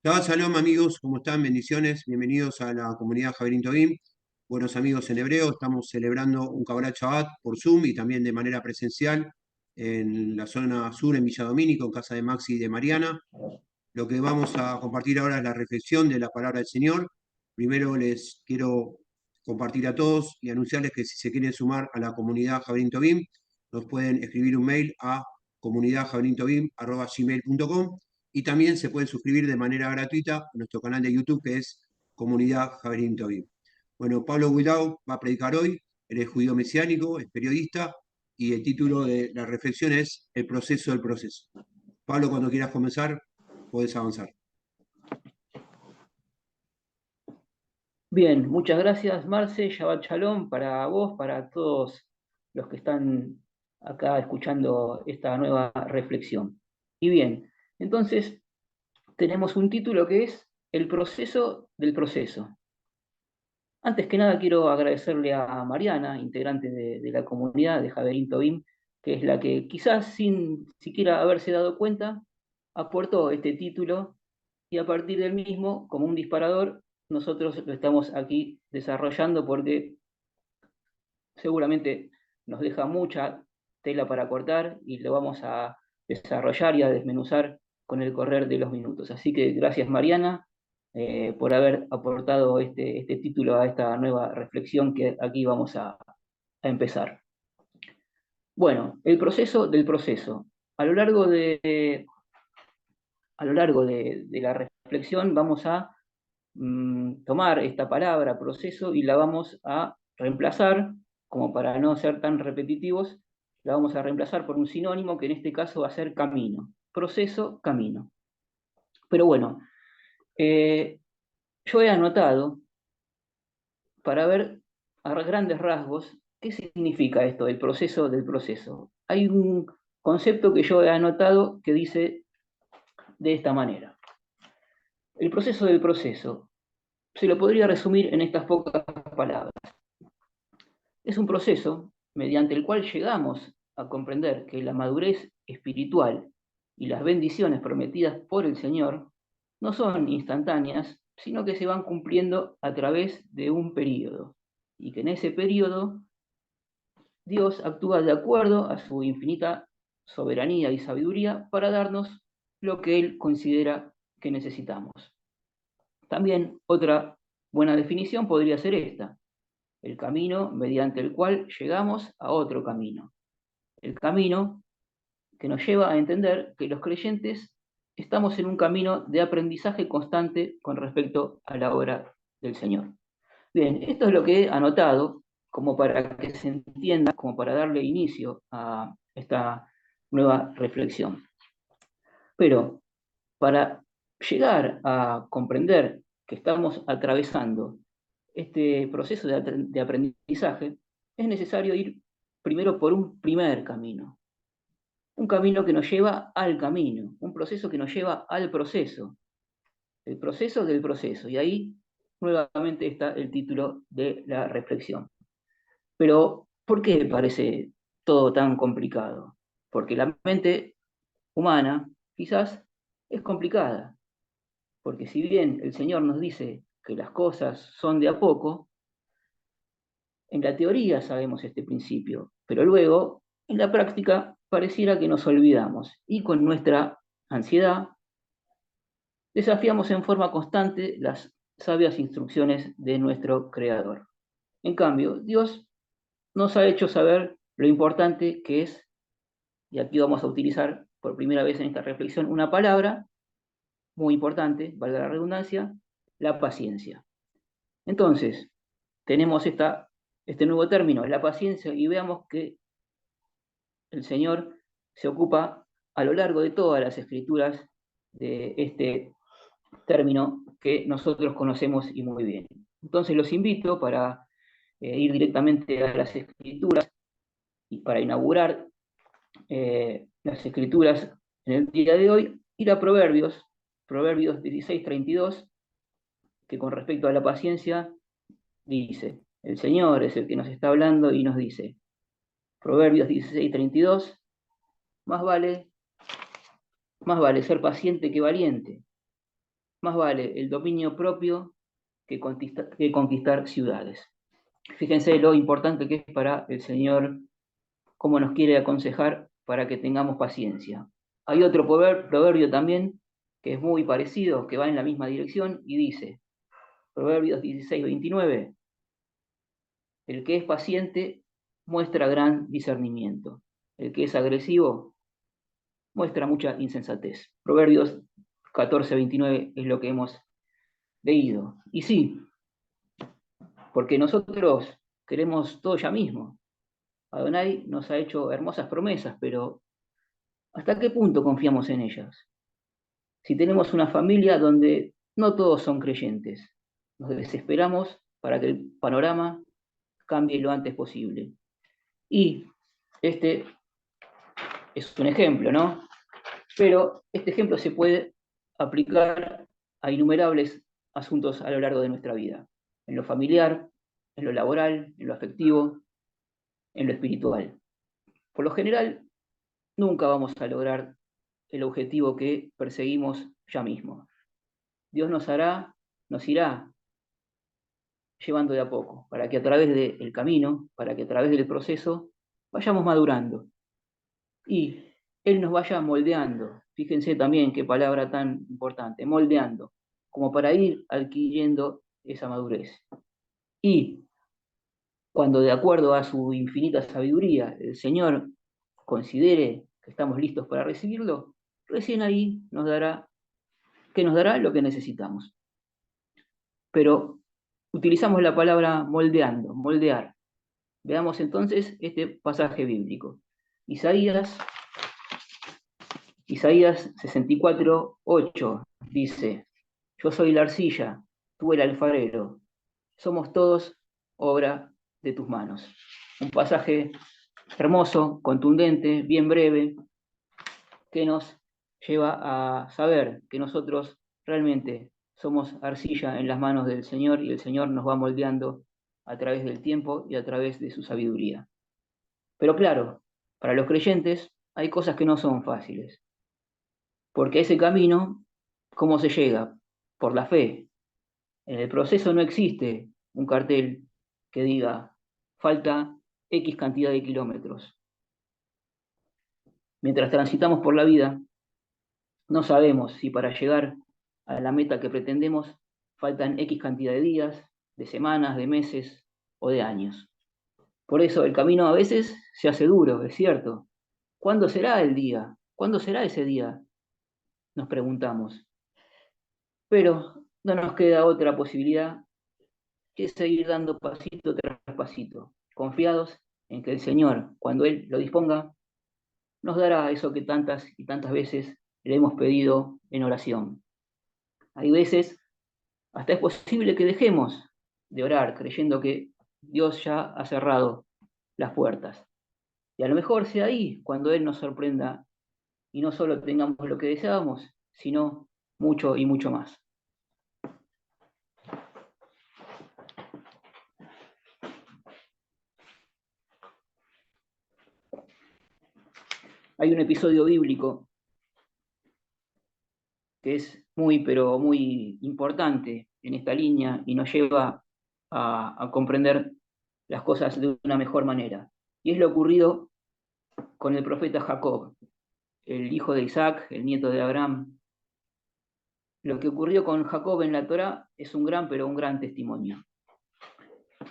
Shabbat Shalom, amigos, ¿cómo están? Bendiciones, bienvenidos a la comunidad Javerín Tobim. Buenos amigos en hebreo, estamos celebrando un Kabbalat Shabbat por Zoom y también de manera presencial en la zona sur, en Villa Domínico, en casa de Maxi y de Mariana. Lo que vamos a compartir ahora es la reflexión de la palabra del Señor. Primero les quiero compartir a todos y anunciarles que si se quieren sumar a la comunidad Javerín Tobim, nos pueden escribir un mail a comunidadjaverintobim@gmail.com y también se pueden suscribir de manera gratuita a nuestro canal de YouTube que es Comunidad Javerín Tobim. Bueno, Pablo Guidau va a predicar hoy, él es judío mesiánico, es periodista y el título de la reflexión es El proceso del proceso. Pablo, cuando quieras comenzar, podés avanzar. Bien, muchas gracias, Marce. Shabbat Shalom para vos, para todos los que están acá escuchando esta nueva reflexión. Y bien, entonces tenemos un título que es El proceso del proceso. Antes que nada quiero agradecerle a Mariana, integrante de la comunidad de Javerín Tobim, que es la que quizás sin siquiera haberse dado cuenta, aportó este título y a partir del mismo, como un disparador, nosotros lo estamos aquí desarrollando porque seguramente nos deja mucha tela para cortar y lo vamos a desarrollar y a desmenuzar con el correr de los minutos. Así que gracias Mariana por haber aportado este título a esta nueva reflexión que aquí vamos a empezar. Bueno, el proceso del proceso. A lo largo de, de la reflexión vamos a tomar esta palabra proceso y la vamos a reemplazar, como para no ser tan repetitivos, la vamos a reemplazar por un sinónimo que en este caso va a ser camino. Proceso, camino. Pero bueno, yo he anotado para ver a grandes rasgos qué significa esto del proceso del proceso. Hay un concepto que yo he anotado que dice de esta manera. El proceso del proceso se lo podría resumir en estas pocas palabras. Es un proceso mediante el cual llegamos a comprender que la madurez espiritual y las bendiciones prometidas por el Señor no son instantáneas, sino que se van cumpliendo a través de un periodo, y que en ese periodo Dios actúa de acuerdo a su infinita soberanía y sabiduría para darnos lo que Él considera que necesitamos. También otra buena definición podría ser esta: el camino mediante el cual llegamos a otro camino. El camino que nos lleva a entender que los creyentes estamos en un camino de aprendizaje constante con respecto a la obra del Señor. Bien, esto es lo que he anotado como para que se entienda, como para darle inicio a esta nueva reflexión. Pero para llegar a comprender que estamos atravesando este proceso de aprendizaje, es necesario ir primero por un primer camino. Un camino que nos lleva al camino, un proceso que nos lleva al proceso, el proceso del proceso. Y ahí nuevamente está el título de la reflexión. Pero, ¿por qué parece todo tan complicado? Porque la mente humana quizás es complicada, porque si bien el Señor nos dice que las cosas son de a poco, en la teoría sabemos este principio, pero luego en la práctica pareciera que nos olvidamos y con nuestra ansiedad desafiamos en forma constante las sabias instrucciones de nuestro Creador. En cambio, Dios nos ha hecho saber lo importante que es, y aquí vamos a utilizar por primera vez en esta reflexión una palabra muy importante, valga la redundancia, la paciencia. Entonces, tenemos este nuevo término, la paciencia, y veamos que el Señor se ocupa a lo largo de todas las escrituras de este término que nosotros conocemos y muy bien. Entonces los invito para ir directamente a las escrituras y para inaugurar las escrituras en el día de hoy, ir a Proverbios, Proverbios 16:32, que con respecto a la paciencia dice, el Señor es el que nos está hablando y nos dice, Proverbios 16:32, más vale ser paciente que valiente. más vale el dominio propio que conquistar ciudades. Fíjense lo importante que es para el Señor, cómo nos quiere aconsejar para que tengamos paciencia. Hay otro proverbio también que es muy parecido, que va en la misma dirección y dice, Proverbios 16:29, el que es paciente muestra gran discernimiento, el que es agresivo muestra mucha insensatez. Proverbios 14:29 es lo que hemos leído. Y sí, porque nosotros queremos todo ya mismo. Adonai nos ha hecho hermosas promesas, pero ¿hasta qué punto confiamos en ellas? Si tenemos una familia donde no todos son creyentes, nos desesperamos para que el panorama cambie lo antes posible. Y este es un ejemplo, ¿no? Pero este ejemplo se puede aplicar a innumerables asuntos a lo largo de nuestra vida, en lo familiar, en lo laboral, en lo afectivo, en lo espiritual. Por lo general, nunca vamos a lograr el objetivo que perseguimos ya mismo. Dios nos irá llevando de a poco, para que a través del camino, para que a través del proceso, vayamos madurando. Y Él nos vaya moldeando. Fíjense también qué palabra tan importante, moldeando, como para ir adquiriendo esa madurez. Y cuando de acuerdo a su infinita sabiduría el Señor considere que estamos listos para recibirlo, recién ahí nos dará lo que necesitamos. Pero utilizamos la palabra moldeando, moldear. Veamos entonces este pasaje bíblico. Isaías 64:8 dice, yo soy la arcilla, tú el alfarero, somos todos obra de tus manos. Un pasaje hermoso, contundente, bien breve, que nos lleva a saber que nosotros realmente somos arcilla en las manos del Señor y el Señor nos va moldeando a través del tiempo y a través de su sabiduría. Pero claro, para los creyentes hay cosas que no son fáciles, porque a ese camino, ¿cómo se llega? Por la fe. En el proceso no existe un cartel que diga, falta X cantidad de kilómetros. Mientras transitamos por la vida, no sabemos si para llegar a la meta que pretendemos faltan X cantidad de días, de semanas, de meses o de años. Por eso el camino a veces se hace duro, es cierto. ¿Cuándo será el día? ¿Cuándo será ese día? Nos preguntamos. Pero no nos queda otra posibilidad que seguir dando pasito tras pasito, confiados en que el Señor, cuando Él lo disponga, nos dará eso que tantas y tantas veces le hemos pedido en oración. Hay veces, hasta es posible que dejemos de orar creyendo que Dios ya ha cerrado las puertas. Y a lo mejor sea ahí cuando Él nos sorprenda y no solo tengamos lo que deseábamos, sino mucho y mucho más. Hay un episodio bíblico que es muy, pero muy importante en esta línea y nos lleva a comprender las cosas de una mejor manera. Y es lo ocurrido con el profeta Jacob, el hijo de Isaac, el nieto de Abraham. Lo que ocurrió con Jacob en la Torá es un gran, pero un gran testimonio.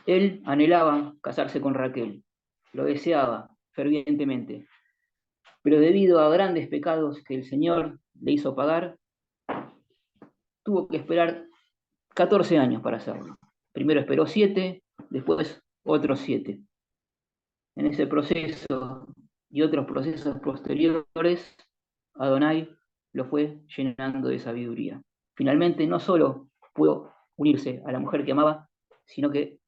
Él anhelaba casarse con Raquel, lo deseaba fervientemente, pero debido a grandes pecados que el Señor le hizo pagar, tuvo que esperar 14 años para hacerlo. Primero esperó 7, después otros 7. En ese proceso y otros procesos posteriores, Adonai lo fue llenando de sabiduría. Finalmente, no solo pudo unirse a la mujer que amaba, sino que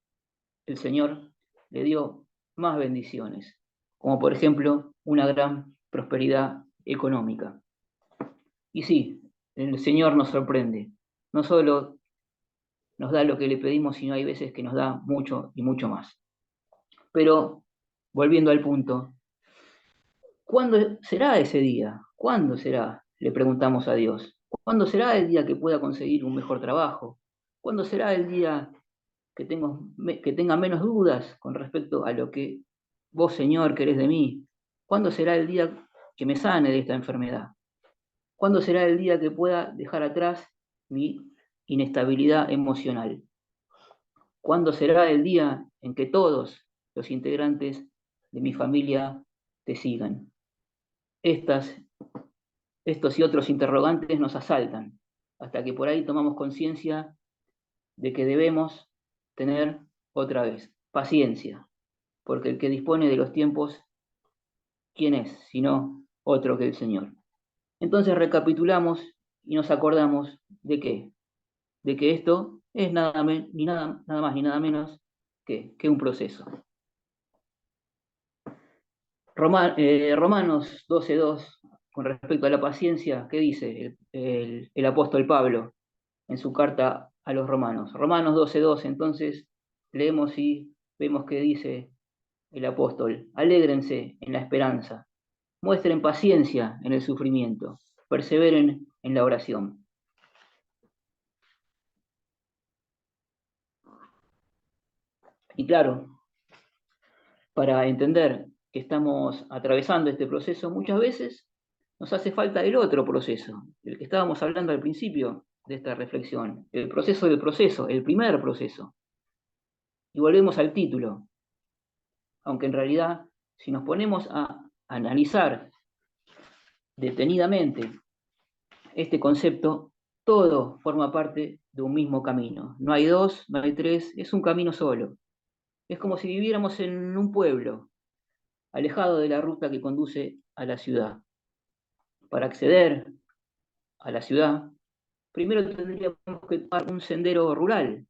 el Señor le dio más bendiciones, como por ejemplo una gran prosperidad económica. Y sí, el Señor nos sorprende. No solo nos da lo que le pedimos, sino hay veces que nos da mucho y mucho más. Pero, volviendo al punto, ¿cuándo será ese día? ¿Cuándo será? Le preguntamos a Dios. ¿Cuándo será el día que pueda conseguir un mejor trabajo? ¿Cuándo será el día que tenga menos dudas con respecto a lo que vos, Señor, querés de mí? ¿Cuándo será el día que me sane de esta enfermedad? ¿Cuándo será el día que pueda dejar atrás mi inestabilidad emocional? ¿Cuándo será el día en que todos los integrantes de mi familia te sigan? Estas, estos y otros interrogantes nos asaltan, hasta que por ahí tomamos conciencia de que debemos tener otra vez paciencia, porque el que dispone de los tiempos, ¿quién es? Sino otro que el Señor. Entonces recapitulamos y nos acordamos de qué, de que esto es nada más ni nada menos que un proceso. Romanos 12:2, con respecto a la paciencia, ¿qué dice el apóstol Pablo en su carta a los romanos? Romanos 12:2, entonces leemos y vemos que dice el apóstol: alégrense en la esperanza, muestren paciencia en el sufrimiento, perseveren en la oración. Y claro, para entender que estamos atravesando este proceso, muchas veces nos hace falta el otro proceso, el que estábamos hablando al principio de esta reflexión, el proceso del proceso, el primer proceso. Y volvemos al título, aunque en realidad, si nos ponemos a analizar detenidamente este concepto, todo forma parte de un mismo camino. No hay dos, no hay tres, es un camino solo. Es como si viviéramos en un pueblo, alejado de la ruta que conduce a la ciudad. Para acceder a la ciudad, primero tendríamos que tomar un sendero rural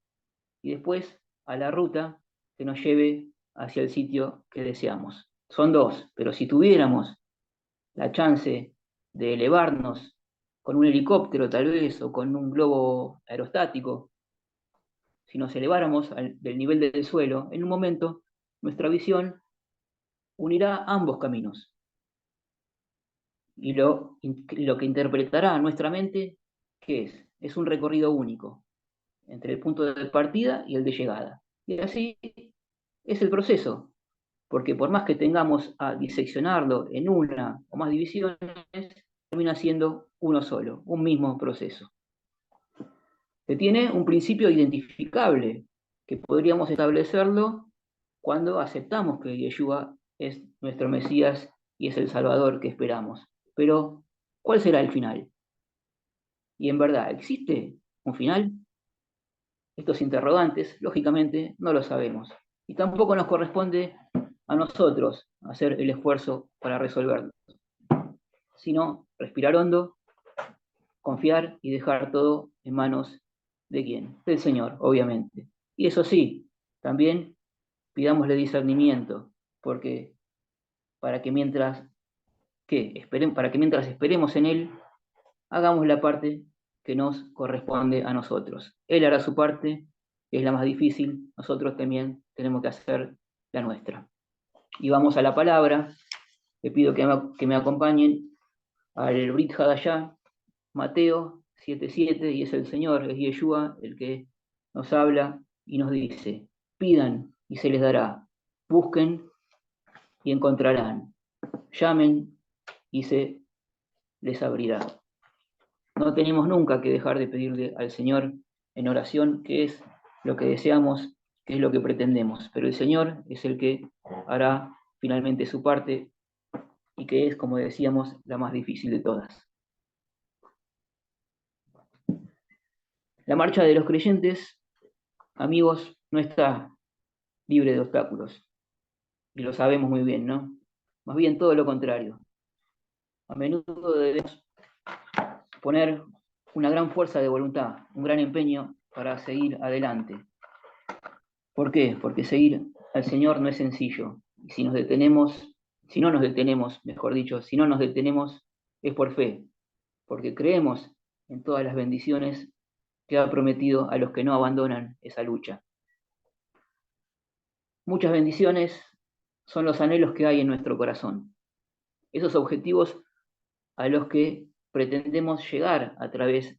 y después a la ruta que nos lleve hacia el sitio que deseamos. Son dos, pero si tuviéramos la chance de elevarnos con un helicóptero tal vez o con un globo aerostático, si nos eleváramos del nivel del suelo, en un momento nuestra visión unirá ambos caminos y lo que interpretará nuestra mente, ¿qué es? Es un recorrido único entre el punto de partida y el de llegada. Y así es el proceso, porque por más que tengamos a diseccionarlo en una o más divisiones, termina siendo uno solo, un mismo proceso, que tiene un principio identificable, que podríamos establecerlo cuando aceptamos que Yeshua es nuestro Mesías y es el Salvador que esperamos. Pero, ¿cuál será el final? Y en verdad, ¿existe un final? Estos interrogantes, lógicamente, no lo sabemos. Y tampoco nos corresponde a nosotros hacer el esfuerzo para resolverlo, sino respirar hondo, confiar y dejar todo en manos de quién, del Señor, obviamente. Y eso sí, también pidámosle discernimiento, porque para que mientras para que mientras esperemos en Él, hagamos la parte que nos corresponde a nosotros. Él hará su parte, que es la más difícil, nosotros también tenemos que hacer la nuestra. Y vamos a la palabra, le pido que me acompañen al Brit Hadashah, Mateo 7:7, y es el Señor, es Yeshua, el que nos habla y nos dice: pidan y se les dará, busquen y encontrarán, llamen y se les abrirá. No tenemos nunca que dejar de pedirle al Señor en oración qué es lo que deseamos, qué es lo que pretendemos, pero el Señor es el que hará finalmente su parte y que es, como decíamos, la más difícil de todas. La marcha de los creyentes, amigos, no está libre de obstáculos, y lo sabemos muy bien, ¿no? Más bien todo lo contrario. A menudo debemos poner una gran fuerza de voluntad, un gran empeño para seguir adelante. ¿Por qué? Porque seguir al Señor no es sencillo. Y si si no nos detenemos, mejor dicho, si no nos detenemos, es por fe, porque creemos en todas las bendiciones que ha prometido a los que no abandonan esa lucha. Muchas bendiciones son los anhelos que hay en nuestro corazón, esos objetivos a los que pretendemos llegar a través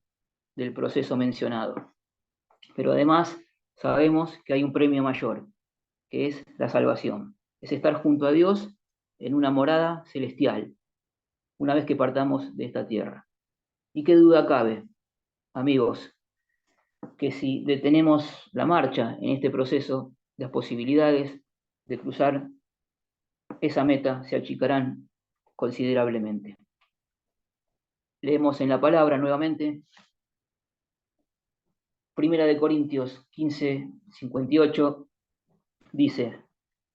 del proceso mencionado. Pero además sabemos que hay un premio mayor, que es la salvación. Es estar junto a Dios en una morada celestial, una vez que partamos de esta tierra. ¿Y qué duda cabe, amigos, que si detenemos la marcha en este proceso, las posibilidades de cruzar esa meta se achicarán considerablemente? Leemos en la palabra nuevamente, Primera de Corintios 15, 58, dice,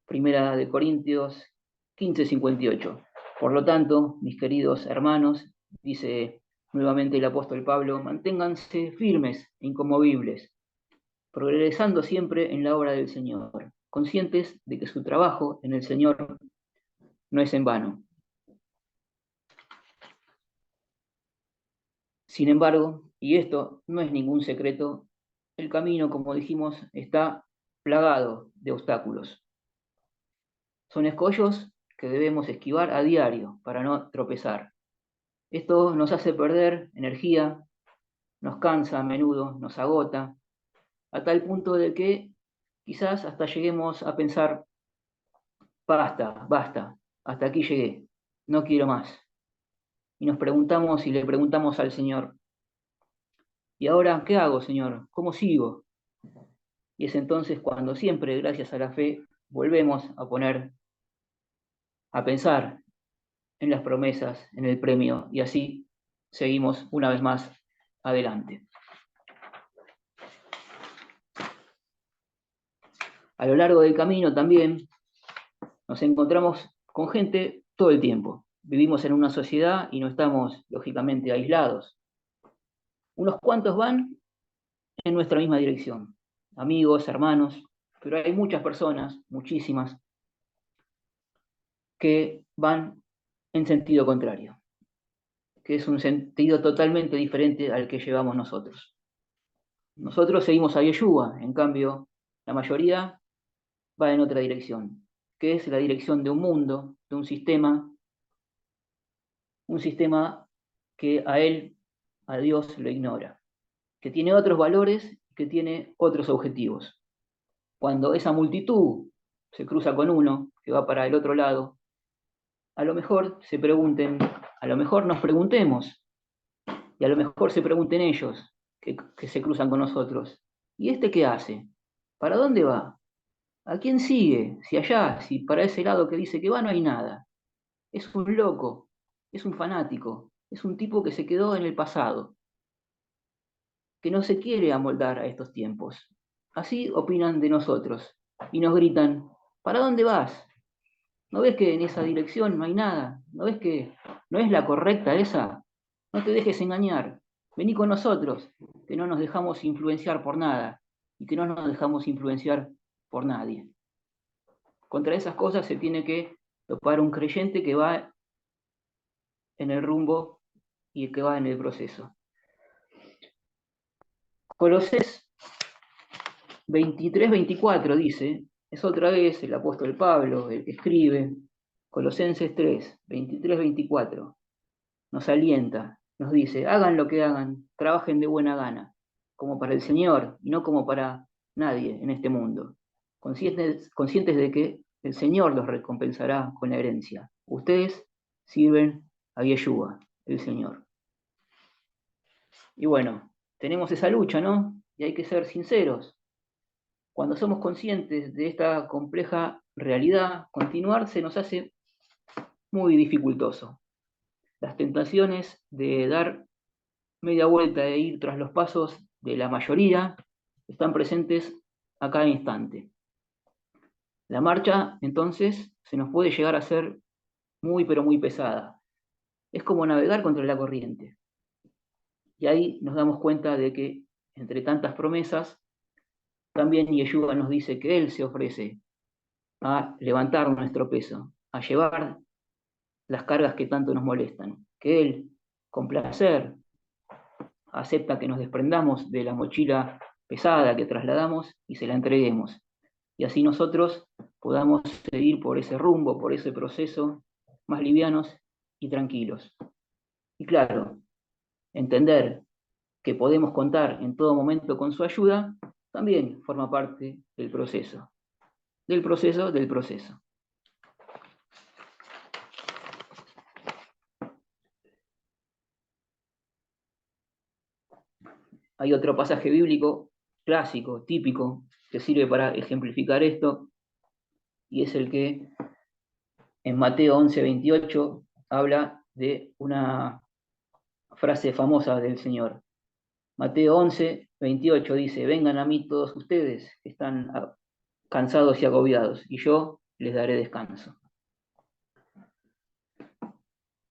Primera de Corintios 15, 58. Por lo tanto, mis queridos hermanos, dice nuevamente el apóstol Pablo, manténganse firmes e inconmovibles, progresando siempre en la obra del Señor, conscientes de que su trabajo en el Señor no es en vano. Sin embargo, y esto no es ningún secreto, el camino, como dijimos, está plagado de obstáculos. Son escollos que debemos esquivar a diario para no tropezar. Esto nos hace perder energía, nos cansa a menudo, nos agota, a tal punto de que quizás hasta lleguemos a pensar, basta, basta, hasta aquí llegué, no quiero más. Y nos preguntamos y le preguntamos al Señor, ¿y ahora qué hago, Señor? ¿Cómo sigo? Y es entonces cuando siempre, gracias a la fe, volvemos a pensar en las promesas, en el premio, y así seguimos una vez más adelante. A lo largo del camino también nos encontramos con gente todo el tiempo. Vivimos en una sociedad y no estamos, lógicamente, aislados. Unos cuantos van en nuestra misma dirección, amigos, hermanos, pero hay muchas personas, muchísimas, que van en sentido contrario, que es un sentido totalmente diferente al que llevamos nosotros. Nosotros seguimos a Yeshua, en cambio, la mayoría va en otra dirección, que es la dirección de un mundo, de un sistema que a él, a Dios, lo ignora, que tiene otros valores, que tiene otros objetivos. Cuando esa multitud se cruza con uno que va para el otro lado, a lo mejor se pregunten, a lo mejor nos preguntemos, y a lo mejor se pregunten ellos que se cruzan con nosotros, ¿y este qué hace? ¿Para dónde va? ¿A quién sigue? Si allá, si para ese lado que dice que va no hay nada. Es un loco, es un fanático, es un tipo que se quedó en el pasado, que no se quiere amoldar a estos tiempos. Así opinan de nosotros y nos gritan, ¿para dónde vas? ¿No ves que en esa dirección no hay nada? ¿No ves que no es la correcta esa? No te dejes engañar. Vení con nosotros, que no nos dejamos influenciar por nada y que no nos dejamos influenciar por nadie. Contra esas cosas se tiene que topar un creyente que va en el rumbo y que va en el proceso. Colosenses 23-24 dice, es otra vez el apóstol Pablo el que escribe, Colosenses 3, 23-24, nos alienta, nos dice, hagan lo que hagan, trabajen de buena gana, como para el Señor y no como para nadie en este mundo, conscientes de que el Señor los recompensará con la herencia. Ustedes sirven a Yeshua, el Señor. Y bueno, tenemos esa lucha, ¿no? Y hay que ser sinceros. Cuando somos conscientes de esta compleja realidad, continuar se nos hace muy dificultoso. Las tentaciones de dar media vuelta e ir tras los pasos de la mayoría están presentes a cada instante. La marcha, entonces, se nos puede llegar a ser muy, pero muy pesada. Es como navegar contra la corriente. Y ahí nos damos cuenta de que, entre tantas promesas, también Yeshua nos dice que Él se ofrece a levantar nuestro peso, a llevar las cargas que tanto nos molestan, que Él, con placer, acepta que nos desprendamos de la mochila pesada que trasladamos y se la entreguemos. Y así nosotros podamos seguir por ese rumbo, por ese proceso, más livianos y tranquilos. Y claro, entender que podemos contar en todo momento con su ayuda, también forma parte del proceso. Del proceso, del proceso. Hay otro pasaje bíblico clásico, típico, que sirve para ejemplificar esto, y es el que en Mateo 11:28 habla de una frase famosa del Señor. Mateo 11:28 dice: vengan a mí todos ustedes que están cansados y agobiados, y yo les daré descanso.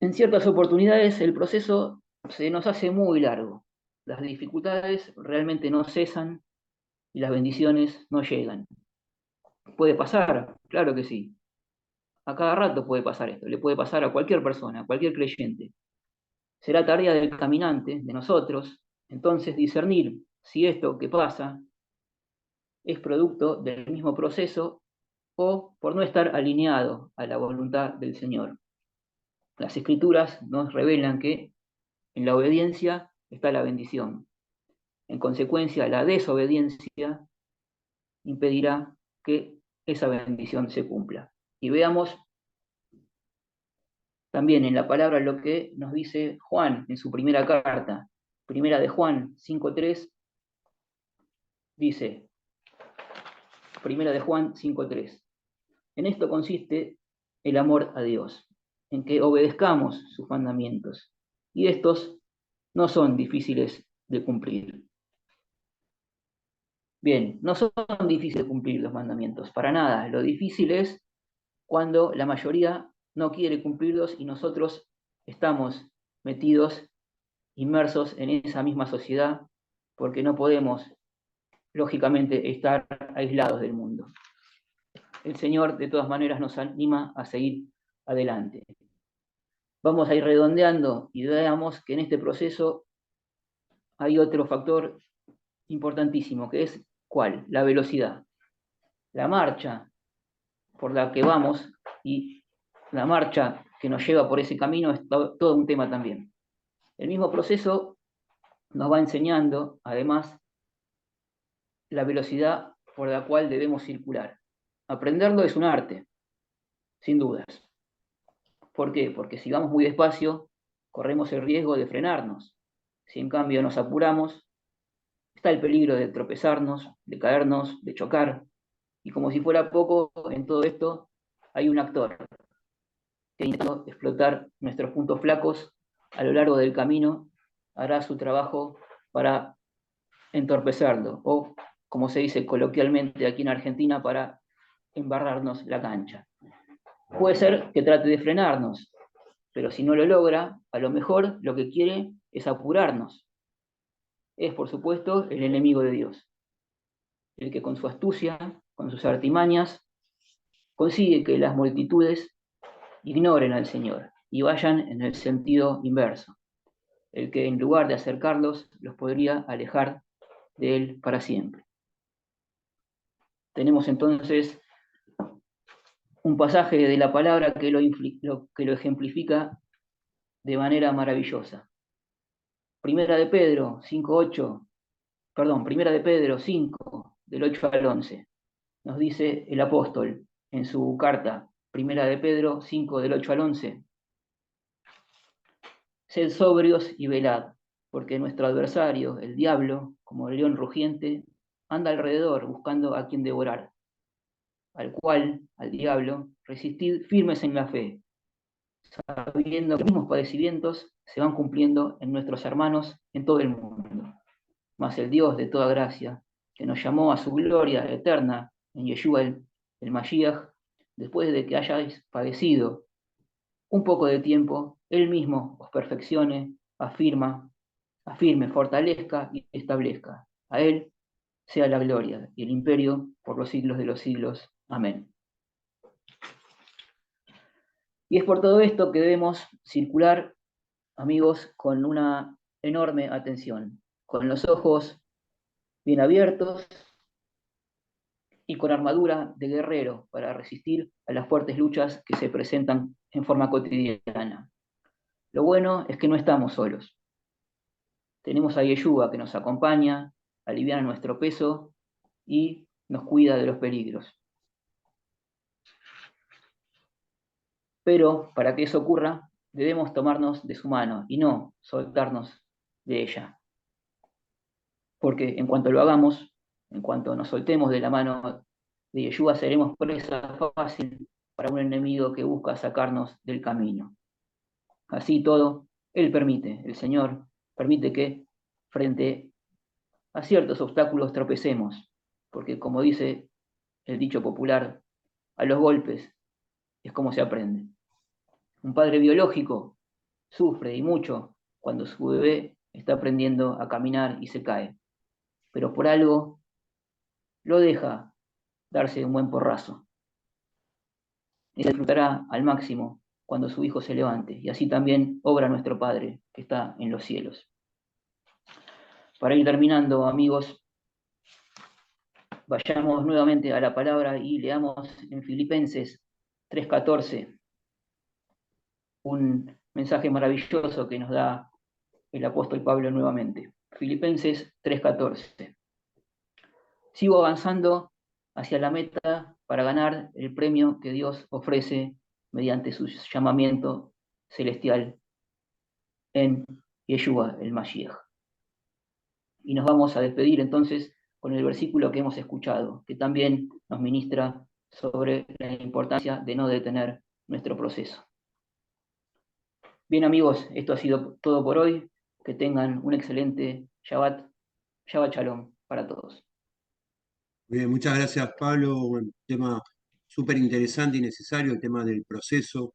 En ciertas oportunidades el proceso se nos hace muy largo. Las dificultades realmente no cesan y las bendiciones no llegan. ¿Puede pasar? Claro que sí. A cada rato puede pasar esto. Le puede pasar a cualquier persona, a cualquier creyente. Será tarea del caminante, de nosotros, entonces discernir si esto que pasa es producto del mismo proceso o por no estar alineado a la voluntad del Señor. Las Escrituras nos revelan que en la obediencia está la bendición. En consecuencia, la desobediencia impedirá que esa bendición se cumpla. Y veamos también en la palabra lo que nos dice Juan en su primera carta. Primera de Juan 5:3 dice, Primera de Juan 5:3, en esto consiste el amor a Dios, en que obedezcamos sus mandamientos, y estos no son difíciles de cumplir. Bien, no son difíciles de cumplir los mandamientos, para nada. Lo difícil es cuando la mayoría no quiere cumplirlos y nosotros estamos metidos, inmersos en esa misma sociedad, porque no podemos, lógicamente, estar aislados del mundo. El Señor, de todas maneras, nos anima a seguir adelante. Vamos a ir redondeando y veamos que en este proceso hay otro factor importantísimo, que es ¿cuál? La velocidad. La marcha por la que vamos y la marcha que nos lleva por ese camino es todo un tema también. El mismo proceso nos va enseñando, además, la velocidad por la cual debemos circular. Aprenderlo es un arte, sin dudas. ¿Por qué? Porque si vamos muy despacio, corremos el riesgo de frenarnos. Si en cambio nos apuramos, está el peligro de tropezarnos, de caernos, de chocar. Y como si fuera poco, en todo esto hay un actor que intentó explotar nuestros puntos flacos a lo largo del camino, hará su trabajo para entorpecerlo, o como se dice coloquialmente aquí en Argentina, para embarrarnos la cancha. Puede ser que trate de frenarnos, pero si no lo logra, a lo mejor lo que quiere es apurarnos. Es, por supuesto, el enemigo de Dios, el que con su astucia, con sus artimañas, consigue que las multitudes ignoren al Señor y vayan en el sentido inverso, el que en lugar de acercarlos, los podría alejar de Él para siempre. Tenemos entonces un pasaje de la palabra que lo ejemplifica de manera maravillosa. Primera de Pedro 5, del 8 al 11. Nos dice el apóstol en su carta, Primera de Pedro 5, del 8 al 11. Sed sobrios y velad, porque nuestro adversario, el diablo, como el león rugiente, anda alrededor buscando a quien devorar. Al diablo, resistid firmes en la fe, sabiendo que los mismos padecimientos se van cumpliendo en nuestros hermanos en todo el mundo. Mas el Dios de toda gracia, que nos llamó a su gloria eterna en Yeshua el Mashiach, después de que hayáis padecido un poco de tiempo, Él mismo os perfeccione, afirme, fortalezca y establezca. A Él sea la gloria y el imperio por los siglos de los siglos. Amén. Y es por todo esto que debemos circular, amigos, con una enorme atención, con los ojos bien abiertos y con armadura de guerrero para resistir a las fuertes luchas que se presentan en forma cotidiana. Lo bueno es que no estamos solos. Tenemos a Yeshua que nos acompaña, alivia nuestro peso y nos cuida de los peligros. Pero para que eso ocurra, debemos tomarnos de su mano y no soltarnos de ella. Porque en cuanto lo hagamos, en cuanto nos soltemos de la mano de Yeshua, seremos presa fácil para un enemigo que busca sacarnos del camino. Así todo, Él permite, el Señor permite que frente a ciertos obstáculos tropecemos, porque como dice el dicho popular, a los golpes es como se aprende. Un padre biológico sufre y mucho cuando su bebé está aprendiendo a caminar y se cae, pero por algo lo deja darse un buen porrazo. Y disfrutará al máximo cuando su hijo se levante, y así también obra nuestro Padre que está en los cielos. Para ir terminando, amigos, vayamos nuevamente a la palabra y leamos en Filipenses 3:14 un mensaje maravilloso que nos da el apóstol Pablo nuevamente. Filipenses 3:14. Sigo avanzando hacia la meta para ganar el premio que Dios ofrece mediante su llamamiento celestial en Yeshua, el Mashiach. Y nos vamos a despedir entonces con el versículo que hemos escuchado, que también nos ministra sobre la importancia de no detener nuestro proceso. Bien amigos, esto ha sido todo por hoy. Que tengan un excelente Shabbat Shalom para todos. Bien, muchas gracias, Pablo. Bueno, tema súper interesante y necesario, el tema del proceso.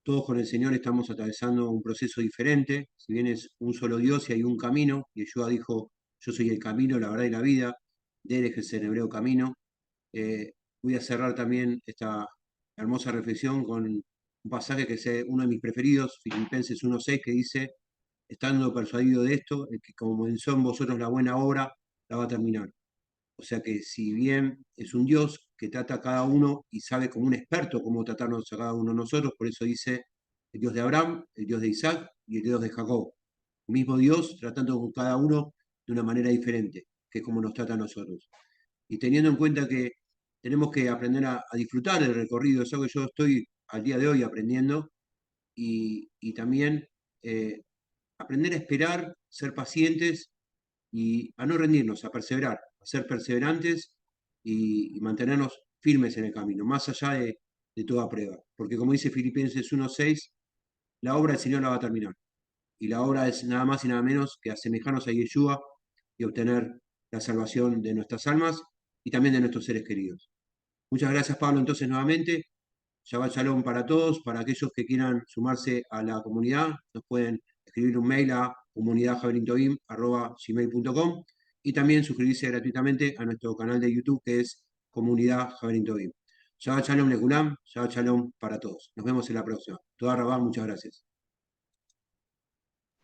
Todos con el Señor estamos atravesando un proceso diferente. Si bien es un solo Dios y hay un camino, y Yeshua dijo, yo soy el camino, la verdad y la vida, de él es el hebreo camino. Voy a cerrar también esta hermosa reflexión con un pasaje que es uno de mis preferidos, Filipenses 1:6, que dice, estando persuadido de esto, el que comenzó en vosotros la buena obra, la va a terminar. O sea que si bien es un Dios que trata a cada uno y sabe como un experto cómo tratarnos a cada uno de nosotros, por eso dice el Dios de Abraham, el Dios de Isaac y el Dios de Jacob. El mismo Dios tratando con cada uno de una manera diferente, que es como nos trata a nosotros. Y teniendo en cuenta que tenemos que aprender a disfrutar del recorrido, es algo que yo estoy al día de hoy aprendiendo, y también eh, aprender a esperar, ser pacientes y a no rendirnos, a perseverar, a ser perseverantes y mantenernos firmes en el camino, más allá de toda prueba. Porque como dice Filipenses 1:6, la obra del Señor la va a terminar. Y la obra es nada más y nada menos que asemejarnos a Yeshua y obtener la salvación de nuestras almas y también de nuestros seres queridos. Muchas gracias, Pablo, entonces nuevamente. Shabbat Shalom para todos. Para aquellos que quieran sumarse a la comunidad, nos pueden escribir un mail a comunidadjaverintoim@gmail.com y también suscribirse gratuitamente a nuestro canal de YouTube que es Comunidad Javerintoim. Shabbat Shalom Lekulam, Shabbat Shalom para todos. Nos vemos en la próxima. Toda Rabá, muchas gracias.